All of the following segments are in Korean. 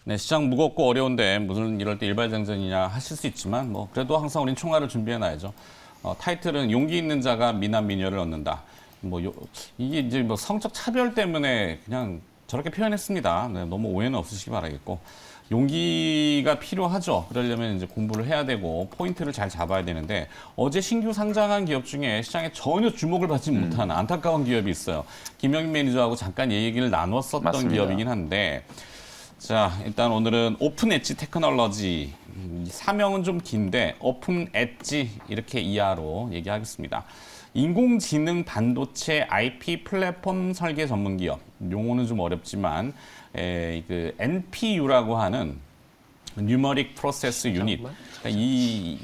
네, 시장 무겁고 어려운데 무슨 이럴 때 일발장전이냐 하실 수 있지만 뭐 그래도 항상 우린 총알을 준비해 놔야죠. 타이틀은 용기 있는 자가 미남 미녀를 얻는다. 이게 이제 뭐 성적 차별 때문에 그냥 저렇게 표현했습니다. 네, 너무 오해는 없으시기 바라겠고 용기가 필요하죠. 그러려면 이제 공부를 해야 되고 포인트를 잘 잡아야 되는데 어제 신규 상장한 기업 중에 시장에 전혀 주목을 받지 못하는 안타까운 기업이 있어요. 김영민 매니저하고 잠깐 얘기를 나눴었던 맞습니다. 기업이긴 한데 자, 일단 오늘은 오픈 엣지 테크놀로지, 사명은 좀 긴데 오픈 엣지 이렇게 이하로 얘기하겠습니다. 인공지능 반도체 IP 플랫폼 설계 전문 기업. 용어는 좀 어렵지만 그 NPU라고 하는 Numeric Process Unit. 그러니까 이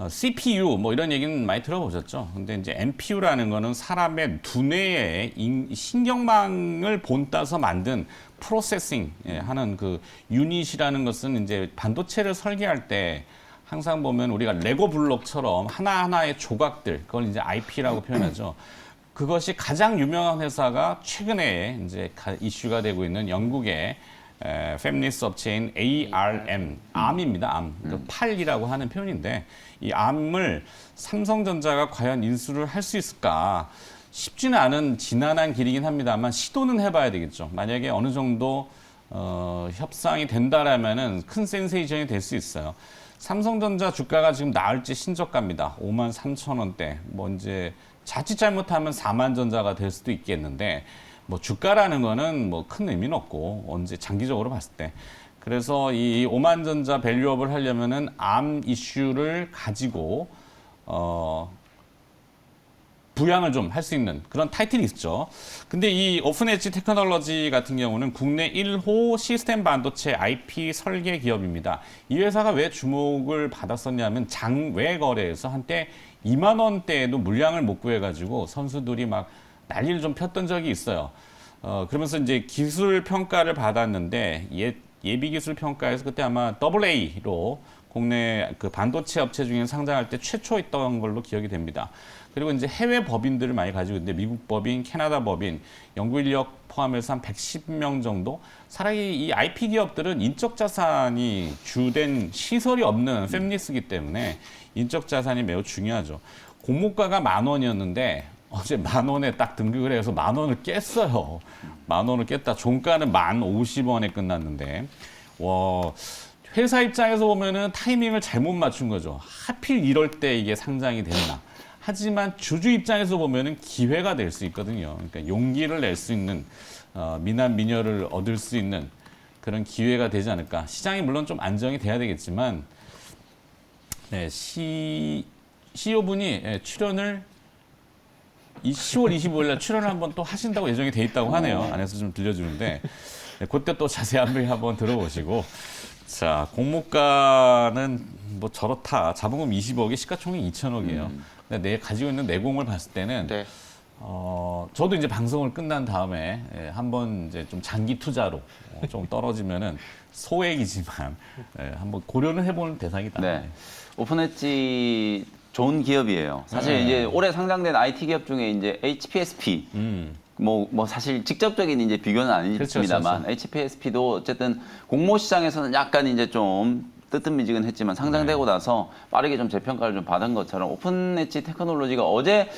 CPU 뭐 이런 얘기는 많이 들어보셨죠. 근데 이제 NPU라는 거는 사람의 두뇌에 신경망을 본따서 만든 프로세싱 하는 그 유닛이라는 것은 이제 반도체를 설계할 때 항상 보면 우리가 레고 블록처럼 하나하나의 조각들, 그걸 이제 IP라고 표현하죠. 그것이 가장 유명한 회사가 최근에 이제 이슈가 되고 있는 영국의 페미니스트 업체인 ARM입니다. ARM. 그 팔이라고 하는 표현인데 이 ARM을 삼성전자가 과연 인수를 할 수 있을까? 쉽지는 않은 지난한 길이긴 합니다만 시도는 해봐야 되겠죠. 만약에 어느 정도 협상이 된다라면은 큰 센세이션이 될 수 있어요. 삼성전자 주가가 지금 나을지 신저가입니다. 53,000원대. 뭐 이제 자칫 잘못하면 4만 전자가 될 수도 있겠는데 뭐 주가라는 거는 뭐 큰 의미는 없고 언제 장기적으로 봤을 때. 그래서 이 5만 전자 밸류업을 하려면은 암 이슈를 가지고 부양을 좀 할 수 있는 그런 타이틀이 있죠. 근데 이 오픈 엣지 테크놀로지 같은 경우는 국내 1호 시스템 반도체 IP 설계 기업입니다. 이 회사가 왜 주목을 받았었냐면 장외 거래에서 한때 2만 원대에도 물량을 못 구해가지고 선수들이 막 난리를 좀 폈던 적이 있어요. 그러면서 이제 기술 평가를 받았는데 예비 기술 평가에서 그때 아마 AA로 국내 그 반도체 업체 중에 상장할 때 최초 있던 걸로 기억이 됩니다. 그리고 이제 해외 법인들을 많이 가지고 있는데 미국 법인, 캐나다 법인, 연구 인력 포함해서 한 110명 정도. 사람이 이 IP 기업들은 인적 자산이 주된 시설이 없는 팹리스이기 때문에 인적 자산이 매우 중요하죠. 공모가가 10,000원이었는데 어제 10,000원에 딱 등극을 해서 10,000원을 깼어요. 10,000원을 깼다. 종가는 10,050원에 끝났는데 와. 회사 입장에서 보면은 타이밍을 잘못 맞춘 거죠. 하필 이럴 때 이게 상장이 됐나. 하지만 주주 입장에서 보면은 기회가 될 수 있거든요. 그러니까 용기를 낼 수 있는 미남 미녀를 얻을 수 있는 그런 기회가 되지 않을까. 시장이 물론 좀 안정이 돼야 되겠지만 네, CEO분이 출연을 10월 25일 날 출연을 한번 또 하신다고 예정이 돼 있다고 하네요. 안에서 좀 들려주는데 네, 그때 또 자세히 한번 들어보시고 자, 공모가는 뭐 저렇다. 자본금 20억에 시가총액 2천억이에요. 근데 내 가지고 있는 내공을 봤을 때는 네. 저도 이제 방송을 끝난 다음에 한번 이제 좀 장기 투자로 좀 떨어지면은 소액이지만 한번 고려는 해보는 대상이다. 네. 오픈 엣지 좋은 기업이에요. 사실 이제 올해 상장된 IT 기업 중에 이제 HPSP 뭐 사실 직접적인 이제 비교는 아니겠습니다만 그렇죠. HPSP도 어쨌든 공모 시장에서는 약간 이제 좀 뜨뜻미지근했지만 상장되고 나서 빠르게 좀 재평가를 좀 받은 것처럼 오픈 엣지 테크놀로지가 어제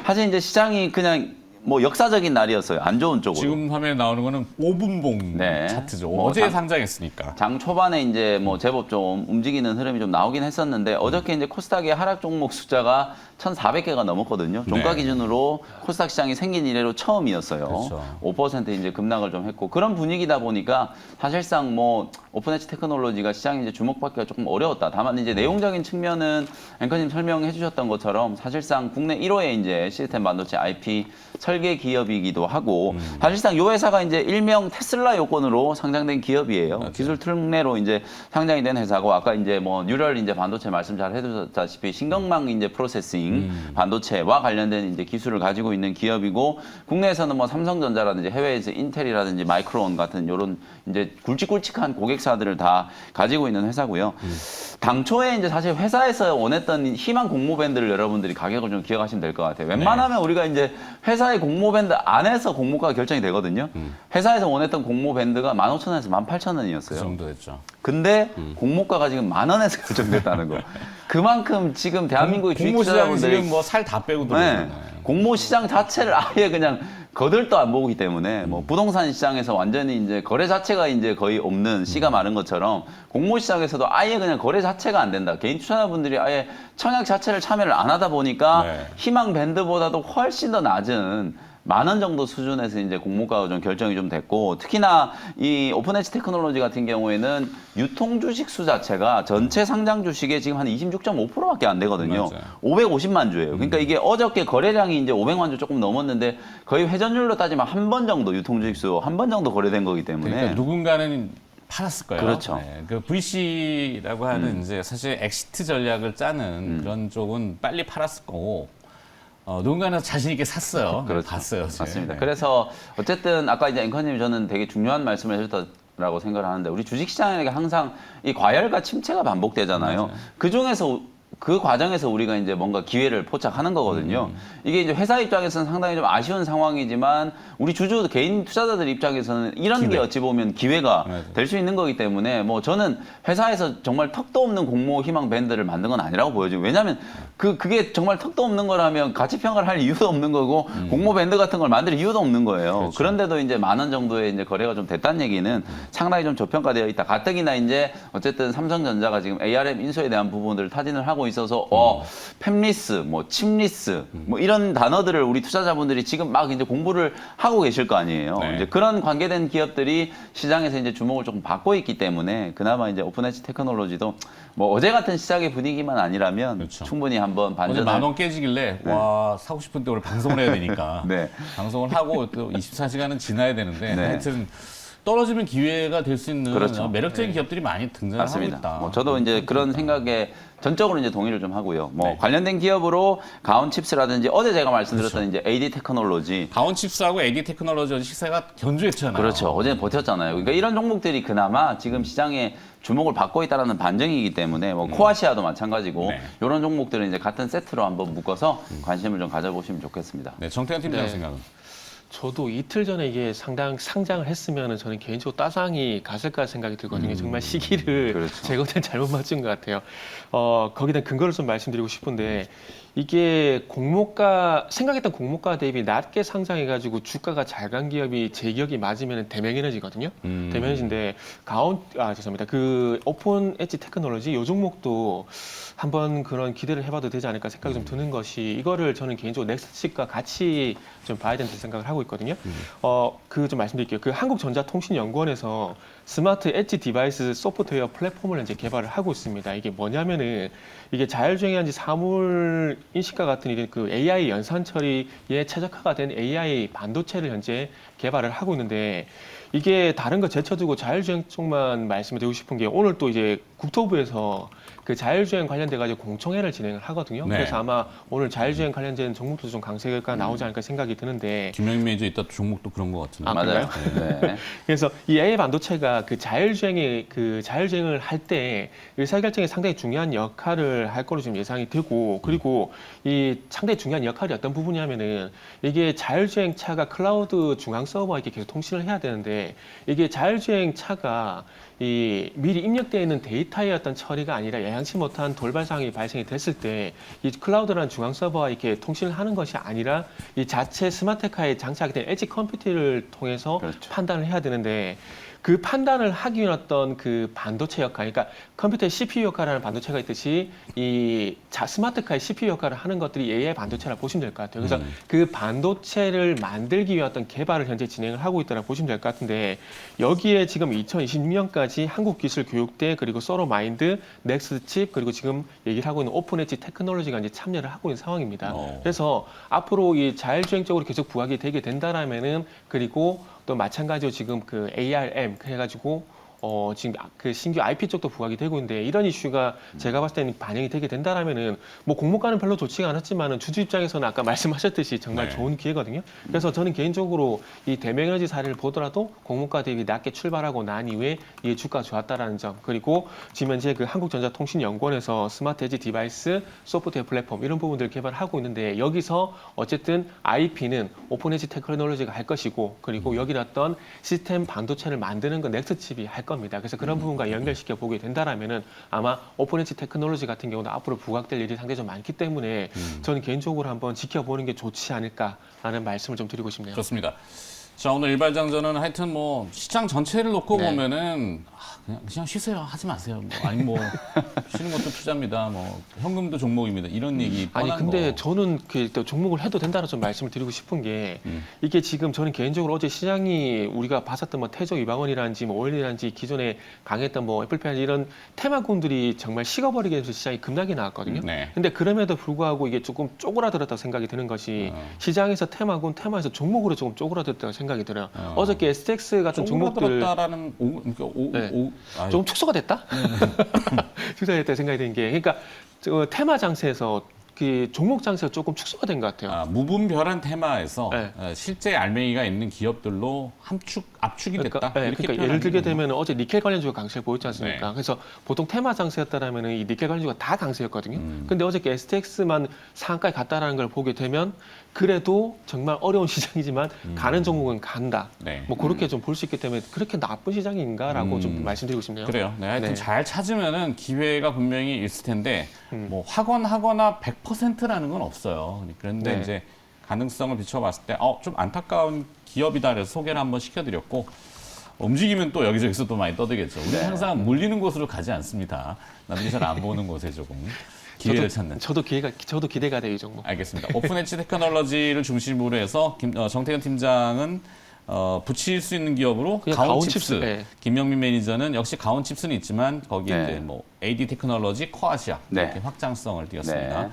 사실 이제 시장이 그냥 뭐 역사적인 날이었어요. 안 좋은 쪽으로. 지금 화면에 나오는 거는 5분봉 네. 차트죠. 뭐 어제 상장했으니까. 장 초반에 이제 뭐 제법 좀 움직이는 흐름이 좀 나오긴 했었는데 어저께 이제 코스닥의 하락 종목 숫자가 1,400개가 넘었거든요. 종가 네. 기준으로 코스닥 시장이 생긴 이래로 처음이었어요. 그렇죠. 5% 이제 급락을 좀 했고 그런 분위기다 보니까 사실상 뭐 오픈 엣지 테크놀로지가 시장에 이제 주목받기가 조금 어려웠다. 다만 이제 내용적인 측면은 앵커님 설명해 주셨던 것처럼 사실상 국내 1호의 이제 시스템 반도체 IP 설계 기업이기도 하고 사실상 이 회사가 이제 일명 테슬라 요건으로 상장된 기업이에요. 맞아요. 기술 특례로 이제 상장이 된 회사고 아까 이제 뭐 뉴럴 이제 반도체 말씀 잘 해주셨다시피 신경망 이제 프로세싱 반도체와 관련된 이제 기술을 가지고 있는 기업이고 국내에서는 뭐 삼성전자라든지 해외에서 인텔이라든지 마이크론 같은 이런 이제 굵직굵직한 고객사들을 다 가지고 있는 회사고요. 당초에 이제 사실 회사에서 원했던 희망 공모 밴드를 여러분들이 가격을 좀 기억하시면 될 것 같아요. 웬만하면 우리가 이제 회사의 공모 밴드 안에서 공모가가 결정이 되거든요. 회사에서 원했던 공모 밴드가 15,000원에서 18,000원이었어요. 그 정도 됐죠. 근데 공모가가 지금 10,000원에서 결정됐다는 거. 그만큼 지금 대한민국의 공모 시장은 주식투자자분들이 지금 뭐 살 다 빼고 네, 들어오잖아요. 공모 시장 자체를 아예 그냥 거들떠 안 보기 때문에 뭐 부동산 시장에서 완전히 이제 거래 자체가 이제 거의 없는 씨가 마른 것처럼 공모 시장에서도 아예 그냥 거래 자체가 안 된다. 개인 투자자분들이 아예 청약 자체를 참여를 안 하다 보니까 네. 희망 밴드보다도 훨씬 더 낮은 10,000원 정도 수준에서 이제 공모가가 좀 결정이 좀 됐고, 특히나 이 오픈엣지 테크놀로지 같은 경우에는 유통 주식 수 자체가 전체 상장 주식의 지금 한 26.5%밖에 안 되거든요. 맞아요. 550만 주예요. 그러니까 이게 어저께 거래량이 이제 500만 주 조금 넘었는데 거의 회전율로 따지면 한 번 정도 유통 주식 수 한 번 정도 거래된 거기 때문에 그러니까 누군가는 팔았을 거예요. 그렇죠. 네, 그 VC라고 하는 이제 사실 엑시트 전략을 짜는 그런 쪽은 빨리 팔았을 거고, 누군가는 자신 있게 샀어요. 그렇죠. 봤어요. 제가. 맞습니다. 네. 그래서 어쨌든 아까 이제 앵커님이 저는 되게 중요한 말씀을 해주셨다라고 생각을 하는데, 우리 주식시장에게 항상 이 과열과 침체가 반복되잖아요. 맞아요. 그 중에서 그 과정에서 우리가 이제 뭔가 기회를 포착하는 거거든요. 이게 이제 회사 입장에서는 상당히 좀 아쉬운 상황이지만 우리 주주 개인 투자자들 입장에서는 이런 게 어찌 보면 기회가 맞아요. 될 수 있는 거기 때문에 뭐 저는 회사에서 정말 턱도 없는 공모 희망 밴드를 만든 건 아니라고 보여져요. 왜냐하면 그게 정말 턱도 없는 거라면 가치 평가를 할 이유도 없는 거고 공모 밴드 같은 걸 만들 이유도 없는 거예요. 그렇죠. 그런데도 이제 10,000원 정도의 이제 거래가 좀 됐다는 얘기는 상당히 좀 저평가되어 있다. 가뜩이나 이제 어쨌든 삼성전자가 지금 ARM 인수에 대한 부분들을 타진을 하고 있어서 팹리스, 뭐 칩리스, 뭐 이런 단어들을 우리 투자자분들이 지금 막 이제 공부를 하고 계실 거 아니에요. 네. 이제 그런 관계된 기업들이 시장에서 이제 주목을 조금 받고 있기 때문에 그나마 이제 오픈엣지 테크놀로지도 뭐 어제 같은 시장의 분위기만 아니라면 그렇죠. 충분히 한번 어제 반전을 10,000원 깨지길래 와 사고 싶은데 오늘 방송을 해야 되니까 네. 방송을 하고 또 24시간은 지나야 되는데 네. 하여튼 떨어지면 기회가 될 수 있는 그렇죠. 매력적인 기업들이 많이 등장하고 맞습니다. 있다. 뭐 저도 이제 그런 생각에 전적으로 이제 동의를 좀 하고요. 뭐 네. 관련된 기업으로 가온칩스라든지 어제 제가 말씀드렸던 이제 AD 테크놀로지 가온칩스하고 AD 테크놀로지 어제 시세가 견조했잖아요. 그렇죠. 어제 버텼잖아요. 그러니까 이런 종목들이 그나마 지금 시장에 주목을 받고 있다는 반증이기 때문에 뭐 코아시아도 마찬가지고 네. 이런 종목들은 이제 같은 세트로 한번 묶어서 관심을 좀 가져보시면 좋겠습니다. 네, 정태현 팀장 네. 생각은? 저도 이틀 전에 이게 상장을 했으면 저는 개인적으로 따상이 갔을까 생각이 들거든요. 정말 시기를 그렇죠. 제거된 잘못 맞춘 것 같아요. 거기에 대한 근거를 좀 말씀드리고 싶은데 이게 생각했던 공모가 대비 낮게 상장해가지고 주가가 잘 간 기업이 제 기억이 맞으면 대명에너지거든요. 대명에너지인데 죄송합니다. 그 오픈 엣지 테크놀로지 요 종목도 한번 그런 기대를 해봐도 되지 않을까 생각이 좀 드는 것이 이거를 저는 개인적으로 넥스칩과 같이 좀 봐야 된다고 생각을 하고 있거든요. 그 좀 말씀드릴게요. 그 한국전자통신연구원에서 스마트 엣지 디바이스 소프트웨어 플랫폼을 이제 개발을 하고 있습니다. 이게 뭐냐면은 이게 자율주행한 지 사물 인식과 같은 이런 그 AI 연산 처리에 최적화가 된 AI 반도체를 현재 개발을 하고 있는데 이게 다른 거 제쳐두고 자율주행 쪽만 말씀을 드리고 싶은 게 오늘 또 이제 국토부에서 그 자율주행 관련돼 가지고 공청회를 진행을 하거든요. 네. 그래서 아마 오늘 자율주행 관련된 종목도 좀 강세가 나오지 않을까 생각이 드는데 김영민 매니저 있다 종목도 그런 것 같은데. 맞아요. 네. 그래서 이 AI 반도체가 그 자율주행을 할 때 의사결정에 상당히 중요한 역할을 할 거로 지금 예상이 되고 그리고 이 상당히 중요한 역할이 어떤 부분이냐면은 이게 자율주행 차가 클라우드 중앙 서버와 이렇게 계속 통신을 해야 되는데 이게 자율주행 차가 이 미리 입력되어 있는 데이터의 어떤 처리가 아니라 예상치 못한 돌발 상황이 발생이 됐을 때 이 클라우드라는 중앙 서버와 이렇게 통신을 하는 것이 아니라 이 자체 스마트카에 장착이 된 엣지 컴퓨터를 통해서 그렇죠. 판단을 해야 되는데 그 판단을 하기 위한 어떤 그 반도체 역할, 그러니까 컴퓨터의 CPU 역할을 하는 반도체가 있듯이 이 스마트카의 CPU 역할을 하는 것들이 AI 반도체라 보시면 될 것 같아요. 그래서 그 반도체를 만들기 위한 어떤 개발을 현재 진행을 하고 있다고 보시면 될 것 같은데 여기에 지금 2026년까지 한국기술교육대 그리고 서로마인드, 넥스트칩 그리고 지금 얘기를 하고 있는 오픈엣지 테크놀로지가 이제 참여를 하고 있는 상황입니다. 그래서 앞으로 이 자율주행 쪽으로 계속 부각이 되게 된다라면은 그리고 또 마찬가지로 지금 그 ARM 해가지고 지금 그 신규 IP 쪽도 부각이 되고 있는데 이런 이슈가 제가 봤을 때는 반영이 되게 된다라면은 뭐 공모가는 별로 좋지가 않았지만은 주주 입장에서는 아까 말씀하셨듯이 정말 네. 좋은 기회거든요. 그래서 저는 개인적으로 이 대명에너지 사례를 보더라도 공모가 대비 낮게 출발하고 난 이후에 이게 주가 좋았다라는 점, 그리고 지금 현재 그 한국전자통신연구원에서 스마트 에지 디바이스 소프트웨어 플랫폼 이런 부분들을 개발하고 있는데 여기서 어쨌든 IP는 오픈 에지 테크놀로지가 할 것이고, 그리고 여기 났던 시스템 반도체를 만드는 건 넥스칩이 할 겁니다. 그래서 그런 부분과 연결시켜 보게 된다라면은 아마 오픈 에지 테크놀로지 같은 경우는 앞으로 부각될 일이 상당히 좀 많기 때문에 저는 개인적으로 한번 지켜보는 게 좋지 않을까라는 말씀을 좀 드리고 싶네요. 그렇습니다. 자, 오늘 일발장전은 하여튼 뭐 시장 전체를 놓고 네. 보면은 그냥 쉬세요. 하지 마세요. 뭐, 아니 뭐 쉬는 것도 투자입니다. 뭐 현금도 종목입니다. 이런 얘기 뻔한 아니 근데 거. 저는 또 종목을 해도 된다는 좀 말씀을 드리고 싶은 게 이게 지금 저는 개인적으로 어제 시장이 우리가 봤었던 뭐 태조 이방원이라든지 뭐 오일이라든지 기존에 강했던 뭐 애플펜 이런 테마군들이 정말 식어버리게 해서 시장이 급락이 나왔거든요. 네. 근데 그럼에도 불구하고 이게 조금 쪼그라들었다고 생각이 드는 것이 시장에서 테마에서 종목으로 조금 쪼그라들었다고 생각이 들어요. 어저께 STX 같은 종목들 쪼그라들었다라는 네. 좀 축소가 됐다? 축소가 됐다 생각이 드는 게, 그러니까 테마 장세에서 그 종목 장세가 조금 축소가 된 것 같아요. 무분별한 테마에서 네. 실제 알맹이가 있는 기업들로 압축이 됐다. 이렇게 그러니까 예를 들게 표현하는 되면 어제 니켈 관련주가 강세를 보였지 않습니까? 네. 그래서 보통 테마 장세였다라면 이 니켈 관련주가 다 강세였거든요. 근데 어저께 STX만 상한가에 갔다라는 걸 보게 되면 그래도 정말 어려운 시장이지만 가는 종목은 간다. 네. 뭐 그렇게 좀 볼 수 있기 때문에 그렇게 나쁜 시장인가라고 좀 말씀드리고 싶네요. 그래요. 네, 하여튼 네. 잘 찾으면은 기회가 분명히 있을 텐데 뭐 확언하거나 100%라는 건 없어요. 그런데 네. 이제 가능성을 비춰봤을 때 좀 안타까운 기업이다 그래서 소개를 한번 시켜드렸고, 움직이면 또 여기저기서 또 많이 떠들겠죠. 우리는 항상 물리는 곳으로 가지 않습니다. 남들이 잘 안 보는 곳에 조금 기회를 찾는. 저도 기대가 돼요, 이 종목. 알겠습니다. 오픈 엣지 테크놀로지를 중심으로 해서 정태근 팀장은 붙일 수 있는 기업으로 그냥 가온칩스, 네. 김명민 매니저는 역시 가온칩스는 있지만 거기에 네. 이제 뭐 AD 테크놀로지, 코아시아 네. 이렇게 확장성을 띄었습니다. 네.